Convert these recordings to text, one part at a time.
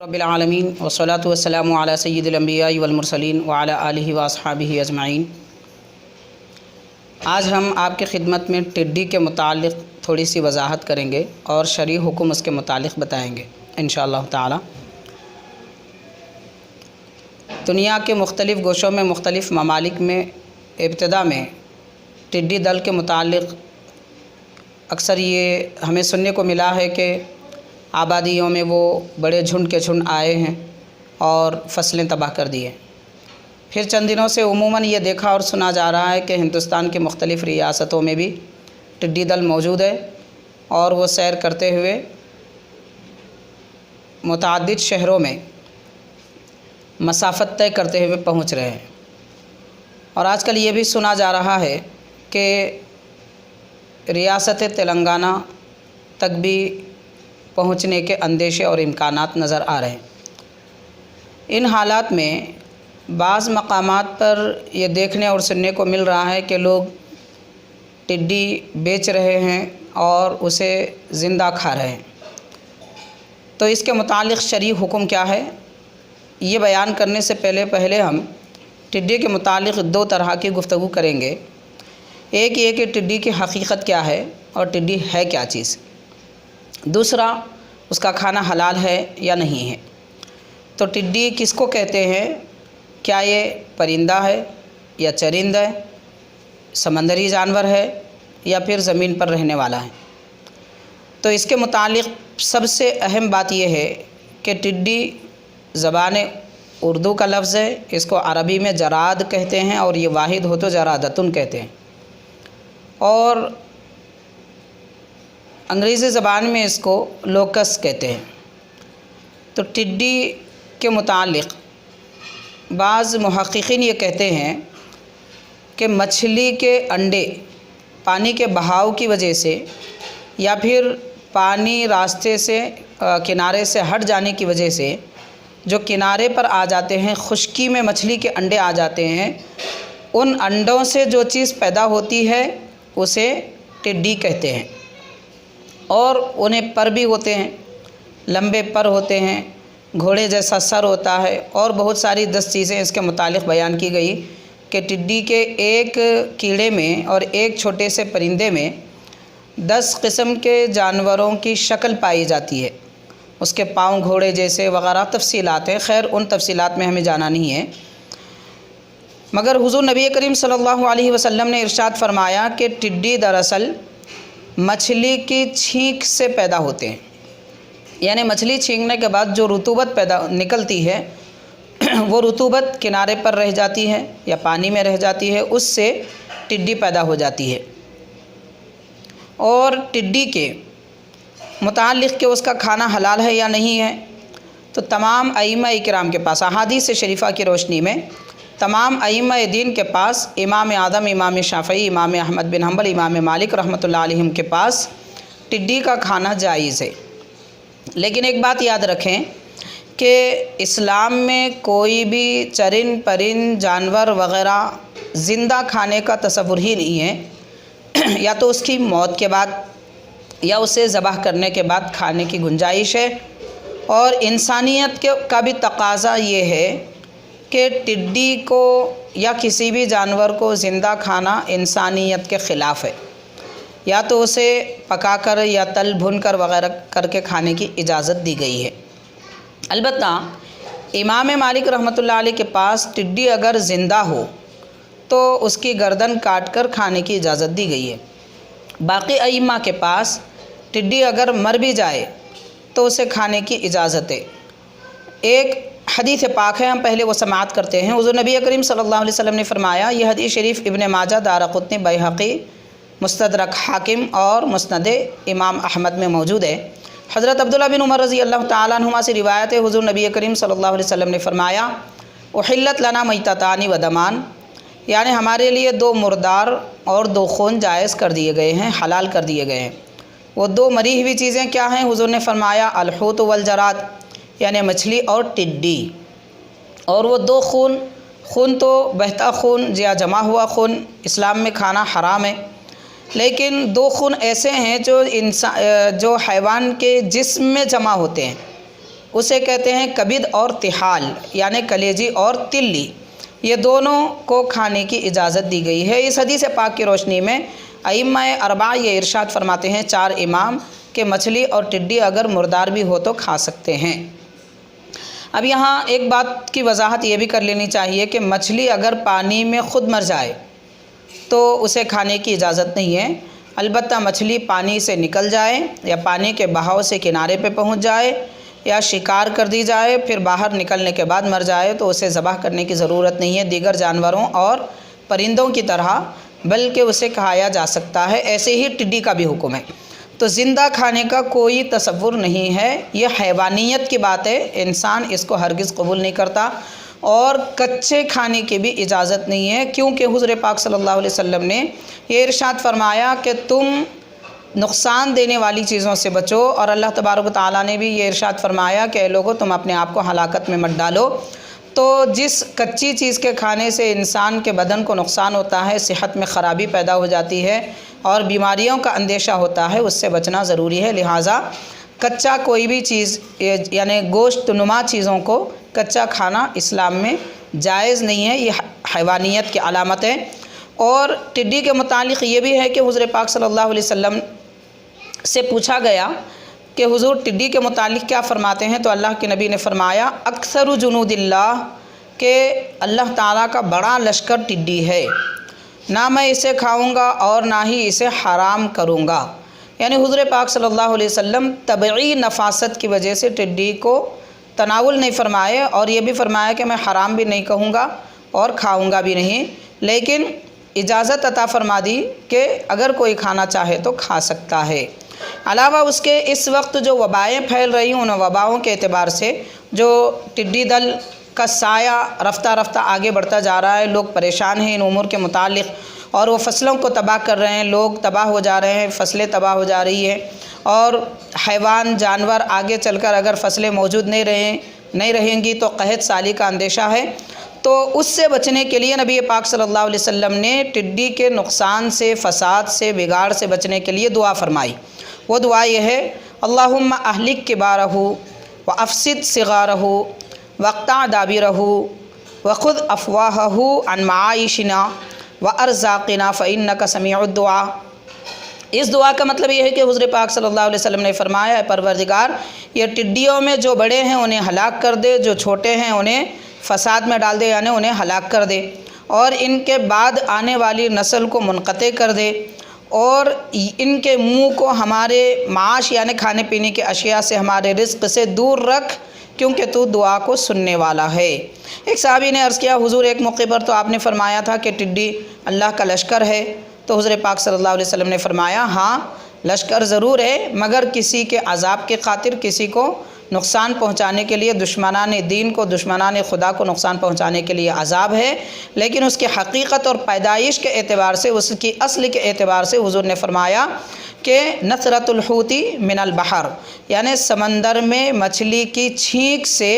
رب العالمین والصلاة والسلام علی سید الانبیاء والمرسلین وعلی آلہ واصحابہ اجمعین۔ آج ہم آپ کی خدمت میں ٹڈی کے متعلق تھوڑی سی وضاحت کریں گے اور شرعی حکم اس کے متعلق بتائیں گے انشاءاللہ تعالی۔ دنیا کے مختلف گوشوں میں مختلف ممالک میں ابتدا میں ٹڈی دل کے متعلق اکثر یہ ہمیں سننے کو ملا ہے کہ آبادیوں میں وہ بڑے جھنڈ کے جھنڈ آئے ہیں اور فصلیں تباہ کر دی ہیں۔ پھر چند دنوں سے عموماً یہ دیکھا اور سنا جا رہا ہے کہ ہندوستان کے مختلف ریاستوں میں بھی ٹڈی دل موجود ہے اور وہ سیر کرتے ہوئے متعدد شہروں میں مسافت طے کرتے ہوئے پہنچ رہے ہیں، اور آج کل یہ بھی سنا جا رہا ہے کہ ریاست تلنگانہ تک بھی پہنچنے کے اندیشے اور امکانات نظر آ رہے ہیں۔ ان حالات میں بعض مقامات پر یہ دیکھنے اور سننے کو مل رہا ہے کہ لوگ ٹڈی بیچ رہے ہیں اور اسے زندہ کھا رہے ہیں۔ تو اس کے متعلق شرعی حکم کیا ہے، یہ بیان کرنے سے پہلے ہم ٹڈی کے متعلق دو طرح کی گفتگو کریں گے۔ ایک یہ کہ ٹڈی کی حقیقت کیا ہے اور ٹڈی ہے کیا چیز، دوسرا اس کا کھانا حلال ہے یا نہیں ہے۔ تو ٹڈی کس کو کہتے ہیں، کیا یہ پرندہ ہے یا چرند ہے، سمندری جانور ہے یا پھر زمین پر رہنے والا ہے۔ تو اس کے متعلق سب سے اہم بات یہ ہے کہ ٹڈی زبان اردو کا لفظ ہے، اس کو عربی میں جراد کہتے ہیں اور یہ واحد ہو تو جرادتن کہتے ہیں، اور انگریزی زبان میں اس کو لوکس کہتے ہیں۔ تو ٹڈی کے متعلق بعض محققین یہ کہتے ہیں کہ مچھلی کے انڈے پانی کے بہاؤ کی وجہ سے یا پھر پانی راستے سے کنارے سے ہٹ جانے کی وجہ سے جو کنارے پر آ جاتے ہیں، خشکی میں مچھلی کے انڈے آ جاتے ہیں، ان انڈوں سے جو چیز پیدا ہوتی ہے اسے ٹڈی کہتے ہیں، اور انہیں پر بھی ہوتے ہیں، لمبے پر ہوتے ہیں، گھوڑے جیسا سر ہوتا ہے، اور بہت ساری 10 چیزیں اس کے متعلق بیان کی گئی کہ ٹڈی کے ایک کیڑے میں اور ایک چھوٹے سے پرندے میں 10 قسم کے جانوروں کی شکل پائی جاتی ہے، اس کے پاؤں گھوڑے جیسے وغیرہ تفصیلات ہیں۔ خیر ان تفصیلات میں ہمیں جانا نہیں ہے، مگر حضور نبی کریم صلی اللہ علیہ وسلم نے ارشاد فرمایا کہ ٹڈی دراصل مچھلی کی چھینک سے پیدا ہوتے ہیں، یعنی مچھلی چھینکنے کے بعد جو رطوبت پیدا نکلتی ہے وہ رطوبت کنارے پر رہ جاتی ہے یا پانی میں رہ جاتی ہے، اس سے ٹڈی پیدا ہو جاتی ہے۔ اور ٹڈی کے متعلق کہ اس کا کھانا حلال ہے یا نہیں ہے، تو تمام ائمہ اکرام کے پاس احادیث شریفہ کی روشنی میں تمام ائمہ دین کے پاس، امام اعظم امام شافعی، امام احمد بن حنبل، امام مالک رحمۃ اللہ علیہم کے پاس ٹڈی کا کھانا جائز ہے۔ لیکن ایک بات یاد رکھیں کہ اسلام میں کوئی بھی چرند پرند جانور وغیرہ زندہ کھانے کا تصور ہی نہیں ہے، یا تو اس کی موت کے بعد یا اسے ذبح کرنے کے بعد کھانے کی گنجائش ہے، اور انسانیت کا بھی تقاضا یہ ہے کہ ٹڈی کو یا کسی بھی جانور کو زندہ کھانا انسانیت کے خلاف ہے، یا تو اسے پکا کر یا تل بھن کر وغیرہ کر کے کھانے کی اجازت دی گئی ہے۔ البتہ امام مالک رحمۃ اللہ علیہ کے پاس ٹڈی اگر زندہ ہو تو اس کی گردن کاٹ کر کھانے کی اجازت دی گئی ہے۔ باقی ائمہ کے پاس ٹڈی اگر مر بھی جائے تو اسے کھانے کی اجازت ہے۔ ایک حدیث پاک ہے، ہم پہلے وہ سماعت کرتے ہیں۔ حضور نبی کریم صلی اللہ علیہ وسلم نے فرمایا، یہ حدیث شریف ابن ماجہ، دارقطنی، بیہقی، مستدرک حاکم اور مسند امام احمد میں موجود ہے۔ حضرت عبداللہ بن عمر رضی اللہ تعالیٰ عنہما سے روایت ہے، حضور نبی کریم صلی اللہ علیہ وسلم نے فرمایا، احلت لنا میتتان و دمان، یعنی ہمارے لیے 2 مردار اور 2 خون جائز کر دیے گئے ہیں، حلال کر دیے گئے ہیں۔ وہ 2 مری ہوئی چیزیں کیا ہیں؟ حضور نے فرمایا الحوت والجراد، یعنی مچھلی اور ٹڈی۔ اور وہ 2 خون تو بہتا خون یا جمع ہوا خون اسلام میں کھانا حرام ہے، لیکن 2 خون ایسے ہیں جو حیوان کے جسم میں جمع ہوتے ہیں، اسے کہتے ہیں کبد اور تحال یعنی کلیجی اور تلی، یہ دونوں کو کھانے کی اجازت دی گئی ہے۔ اس حدیث پاک کی روشنی میں ائمہ اربعہ یہ ارشاد فرماتے ہیں، 4 امام، کہ مچھلی اور ٹڈی اگر مردار بھی ہو تو کھا سکتے ہیں۔ اب یہاں ایک بات کی وضاحت یہ بھی کر لینی چاہیے کہ مچھلی اگر پانی میں خود مر جائے تو اسے کھانے کی اجازت نہیں ہے، البتہ مچھلی پانی سے نکل جائے یا پانی کے بہاؤ سے کنارے پہ پہنچ جائے یا شکار کر دی جائے پھر باہر نکلنے کے بعد مر جائے تو اسے ذبح کرنے کی ضرورت نہیں ہے دیگر جانوروں اور پرندوں کی طرح، بلکہ اسے کھایا جا سکتا ہے۔ ایسے ہی ٹڈی کا بھی حکم ہے۔ تو زندہ کھانے کا کوئی تصور نہیں ہے، یہ حیوانیت کی بات ہے، انسان اس کو ہرگز قبول نہیں کرتا، اور کچے کھانے کی بھی اجازت نہیں ہے، کیونکہ حضور پاک صلی اللہ علیہ وسلم نے یہ ارشاد فرمایا کہ تم نقصان دینے والی چیزوں سے بچو، اور اللہ تبارک و تعالیٰ نے بھی یہ ارشاد فرمایا کہ اے لوگو تم اپنے آپ کو ہلاکت میں مت ڈالو۔ تو جس کچی چیز کے کھانے سے انسان کے بدن کو نقصان ہوتا ہے، صحت میں خرابی پیدا ہو جاتی ہے اور بیماریوں کا اندیشہ ہوتا ہے، اس سے بچنا ضروری ہے۔ لہٰذا کچا کوئی بھی چیز یعنی گوشت نما چیزوں کو کچا کھانا اسلام میں جائز نہیں ہے، یہ حیوانیت کی علامت ہے۔ اور ٹڈی کے متعلق یہ بھی ہے کہ حضور پاک صلی اللہ علیہ وسلم سے پوچھا گیا کہ حضور ٹڈی کے متعلق کیا فرماتے ہیں، تو اللہ کے نبی نے فرمایا اکثر جنود اللہ، کہ اللہ تعالیٰ کا بڑا لشکر ٹڈی ہے، نہ میں اسے کھاؤں گا اور نہ ہی اسے حرام کروں گا۔ یعنی حضور پاک صلی اللہ علیہ وسلم طبعی نفاست کی وجہ سے ٹڈی کو تناول نہیں فرمائے، اور یہ بھی فرمایا کہ میں حرام بھی نہیں کہوں گا اور کھاؤں گا بھی نہیں، لیکن اجازت عطا فرما دی کہ اگر کوئی کھانا چاہے تو کھا سکتا ہے۔ علاوہ اس کے اس وقت جو وبائیں پھیل رہی ہیں، ان وباؤں کے اعتبار سے جو ٹڈی دل کا سایہ رفتہ رفتہ آگے بڑھتا جا رہا ہے، لوگ پریشان ہیں ان امور کے متعلق، اور وہ فصلوں کو تباہ کر رہے ہیں، لوگ تباہ ہو جا رہے ہیں، فصلیں تباہ ہو جا رہی ہیں، اور حیوان جانور آگے چل کر اگر فصلیں موجود نہیں رہیں گی تو قحط سالی کا اندیشہ ہے۔ تو اس سے بچنے کے لیے نبی پاک صلی اللہ علیہ وسلم نے ٹڈی کے نقصان سے، فساد سے، بگاڑ سے بچنے کے لیے دعا فرمائی۔ وہ دعا یہ ہے، اللہم اہلک کبارہ وافسد صغارہ واقطع دابرہ وخذ افواہہ عن معائشنا وارزاقنا فانک سمیع الدعاء۔ اس دعا کا مطلب یہ ہے کہ حضور پاک صلی اللہ علیہ وسلم نے فرمایا، اے پروردگار، یہ ٹڈیوں میں جو بڑے ہیں انہیں ہلاک کر دے، جو چھوٹے ہیں انہیں فساد میں ڈال دے یعنی انہیں ہلاک کر دے، اور ان کے بعد آنے والی نسل کو منقطع کر دے، اور ان کے منہ کو ہمارے معاش یعنی کھانے پینے کی اشیاء سے، ہمارے رزق سے دور رکھ، کیونکہ تو دعا کو سننے والا ہے۔ ایک صحابی نے عرض کیا، حضور ایک موقع پر تو آپ نے فرمایا تھا کہ ٹڈی اللہ کا لشکر ہے، تو حضور پاک صلی اللہ علیہ وسلم نے فرمایا ہاں لشکر ضرور ہے، مگر کسی کے عذاب کے خاطر، کسی کو نقصان پہنچانے کے لیے، دشمنان دین کو، دشمنان خدا کو نقصان پہنچانے کے لیے عذاب ہے، لیکن اس کی حقیقت اور پیدائش کے اعتبار سے، اس کی اصل کے اعتبار سے حضور نے فرمایا کہ نثرۃ الحوت من البحر، یعنی سمندر میں مچھلی کی چھینک سے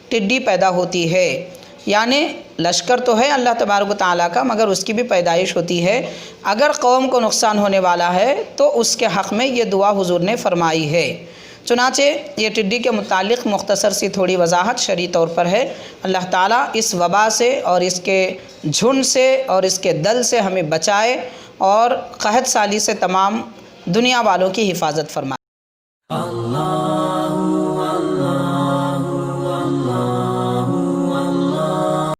ٹڈی پیدا ہوتی ہے۔ یعنی لشکر تو ہے اللہ تبارک و تعالیٰ کا، مگر اس کی بھی پیدائش ہوتی ہے۔ اگر قوم کو نقصان ہونے والا ہے تو اس کے حق میں یہ دعا حضور نے فرمائی ہے۔ چنانچہ یہ ٹڈی کے متعلق مختصر سی تھوڑی وضاحت شرعی طور پر ہے۔ اللہ تعالیٰ اس وبا سے اور اس کے جھنڈ سے اور اس کے دل سے ہمیں بچائے، اور قحط سالی سے تمام دنیا والوں کی حفاظت فرمائے۔